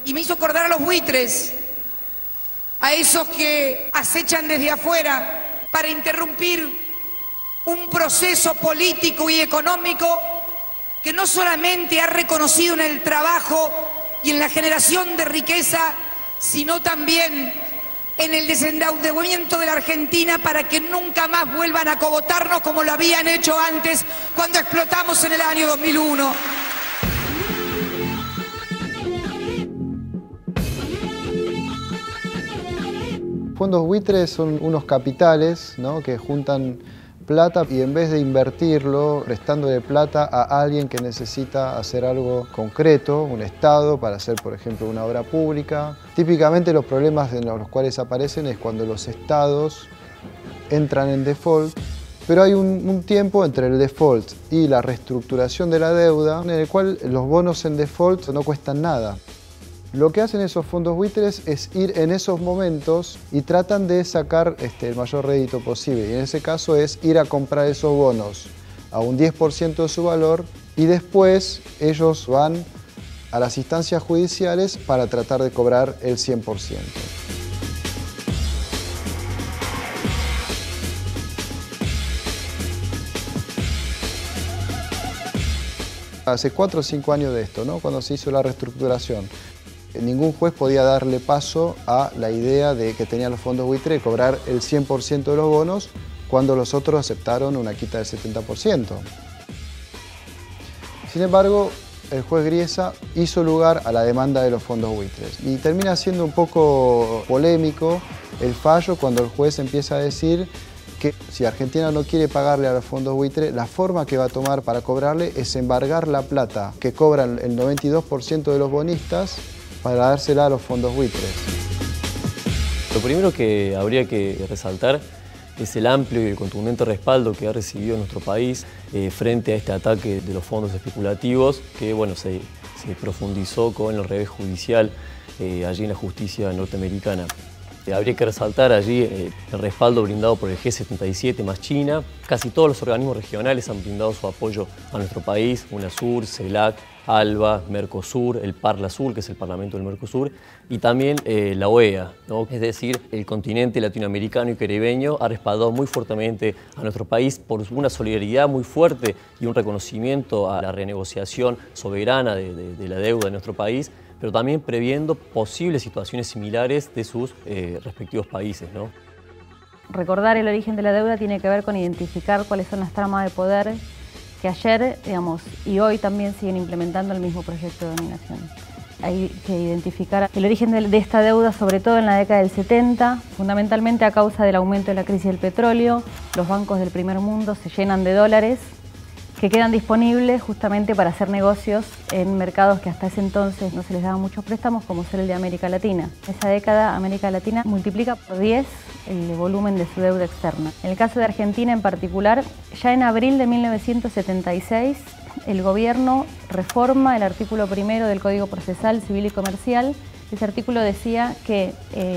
y me hizo acordar a los buitres, a esos que acechan desde afuera para interrumpir un proceso político y económico que no solamente ha reconocido en el trabajo y en la generación de riqueza, sino también en el desendeudamiento de la Argentina para que nunca más vuelvan a cogotarnos como lo habían hecho antes cuando explotamos en el año 2001. Fondos buitres son unos capitales, ¿no?, que juntan plata y en vez de invertirlo, prestándole plata a alguien que necesita hacer algo concreto, un Estado, para hacer, por ejemplo, una obra pública. Típicamente los problemas en los cuales aparecen es cuando los Estados entran en default, pero hay un tiempo entre el default y la reestructuración de la deuda en el cual los bonos en default no cuestan nada. Lo que hacen esos fondos buitres es ir en esos momentos y tratan de sacar el mayor rédito posible. Y en ese caso es ir a comprar esos bonos a un 10% de su valor y después ellos van a las instancias judiciales para tratar de cobrar el 100%. Hace 4 o 5 años de esto, ¿no?, cuando se hizo la reestructuración. Ningún juez podía darle paso a la idea de que tenían los fondos buitres de cobrar el 100% de los bonos cuando los otros aceptaron una quita del 70%. Sin embargo, el juez Griesa hizo lugar a la demanda de los fondos buitres y termina siendo un poco polémico el fallo cuando el juez empieza a decir que si Argentina no quiere pagarle a los fondos buitres, la forma que va a tomar para cobrarle es embargar la plata que cobran el 92% de los bonistas para dársela a los fondos buitres. Lo primero que habría que resaltar es el amplio y el contundente respaldo que ha recibido nuestro país frente a este ataque de los fondos especulativos que, bueno, se profundizó con el revés judicial allí en la justicia norteamericana. Habría que resaltar allí el respaldo brindado por el G77 más China. Casi todos los organismos regionales han brindado su apoyo a nuestro país: UNASUR, CELAC, ALBA, Mercosur, el Parlasur, que es el Parlamento del Mercosur, y también la OEA, ¿no? Es decir, el continente latinoamericano y caribeño ha respaldado muy fuertemente a nuestro país por una solidaridad muy fuerte y un reconocimiento a la renegociación soberana de la deuda de nuestro país, pero también previendo posibles situaciones similares de sus respectivos países, ¿no? Recordar el origen de la deuda tiene que ver con identificar cuáles son las tramas de poder que ayer, y hoy también siguen implementando el mismo proyecto de dominación. Hay que identificar el origen de esta deuda, sobre todo en la década del 70, fundamentalmente a causa del aumento de la crisis del petróleo. Los bancos del primer mundo se llenan de dólares que quedan disponibles justamente para hacer negocios en mercados que hasta ese entonces no se les daban muchos préstamos, como ser el de América Latina. En esa década, América Latina multiplica por 10 el volumen de su deuda externa. En el caso de Argentina en particular, ya en abril de 1976, el gobierno reforma el artículo 1 del Código Procesal Civil y Comercial. Ese artículo decía que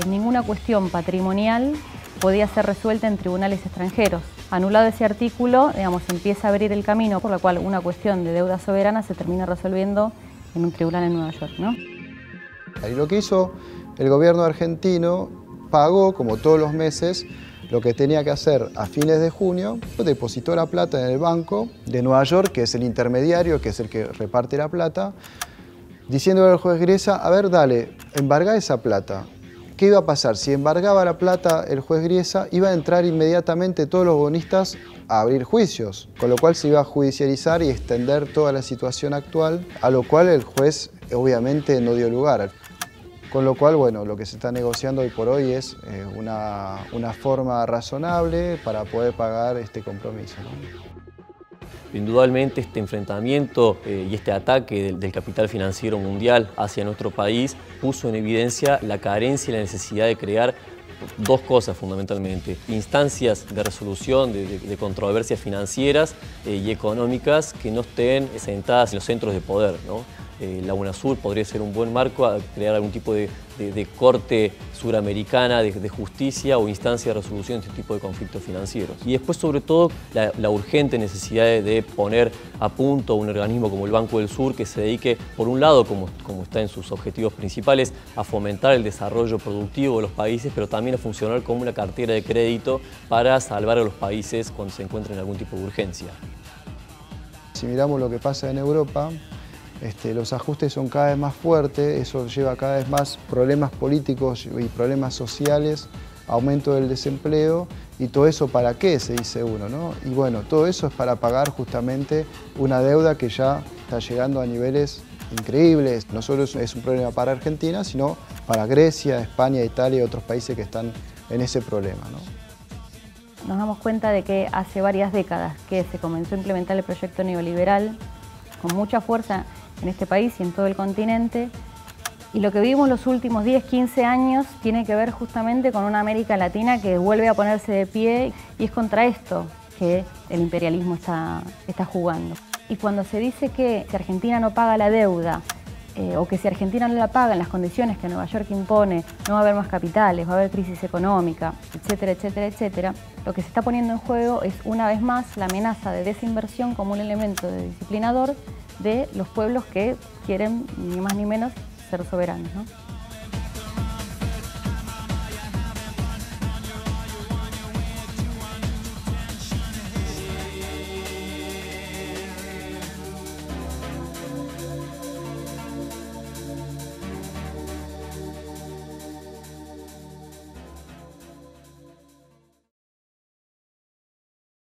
ninguna cuestión patrimonial podía ser resuelta en tribunales extranjeros. Anulado ese artículo, empieza a abrir el camino por la cual una cuestión de deuda soberana se termina resolviendo en un tribunal en Nueva York, ¿no? Y lo que hizo el gobierno argentino, pagó, como todos los meses, lo que tenía que hacer a fines de junio, depositó la plata en el banco de Nueva York, que es el intermediario, que es el que reparte la plata, diciéndole al juez Griesa: a ver, dale, embargá esa plata. ¿Qué iba a pasar? Si embargaba la plata el juez Griesa, iba a entrar inmediatamente todos los bonistas a abrir juicios, con lo cual se iba a judicializar y extender toda la situación actual, a lo cual el juez obviamente no dio lugar. Con lo cual, bueno, lo que se está negociando hoy por hoy es una forma razonable para poder pagar este compromiso, ¿no? Indudablemente este enfrentamiento y este ataque del capital financiero mundial hacia nuestro país puso en evidencia la carencia y la necesidad de crear dos cosas fundamentalmente: instancias de resolución de controversias financieras y económicas que no estén sentadas en los centros de poder, ¿no? la UNASUR podría ser un buen marco a crear algún tipo de corte suramericana de justicia o instancia de resolución de este tipo de conflictos financieros. Y después, sobre todo, la urgente necesidad de poner a punto un organismo como el Banco del Sur que se dedique, por un lado, como está en sus objetivos principales, a fomentar el desarrollo productivo de los países, pero también a funcionar como una cartera de crédito para salvar a los países cuando se encuentren en algún tipo de urgencia. Si miramos lo que pasa en Europa, los ajustes son cada vez más fuertes, eso lleva cada vez más problemas políticos y problemas sociales, aumento del desempleo, y todo eso ¿para qué?, se dice uno, ¿no? Y bueno, todo eso es para pagar justamente una deuda que ya está llegando a niveles increíbles. No solo es un problema para Argentina, sino para Grecia, España, Italia y otros países que están en ese problema, ¿no? Nos damos cuenta de que hace varias décadas que se comenzó a implementar el proyecto neoliberal con mucha fuerza en este país y en todo el continente, y lo que vimos los últimos 10, 15 años tiene que ver justamente con una América Latina que vuelve a ponerse de pie, y es contra esto que el imperialismo está jugando. Y cuando se dice que si Argentina no paga la deuda, o que si Argentina no la paga en las condiciones que Nueva York impone, no va a haber más capitales, va a haber crisis económica, etcétera, etcétera, etcétera, lo que se está poniendo en juego es una vez más la amenaza de desinversión como un elemento disciplinador de los pueblos que quieren, ni más ni menos, ser soberanos, ¿no?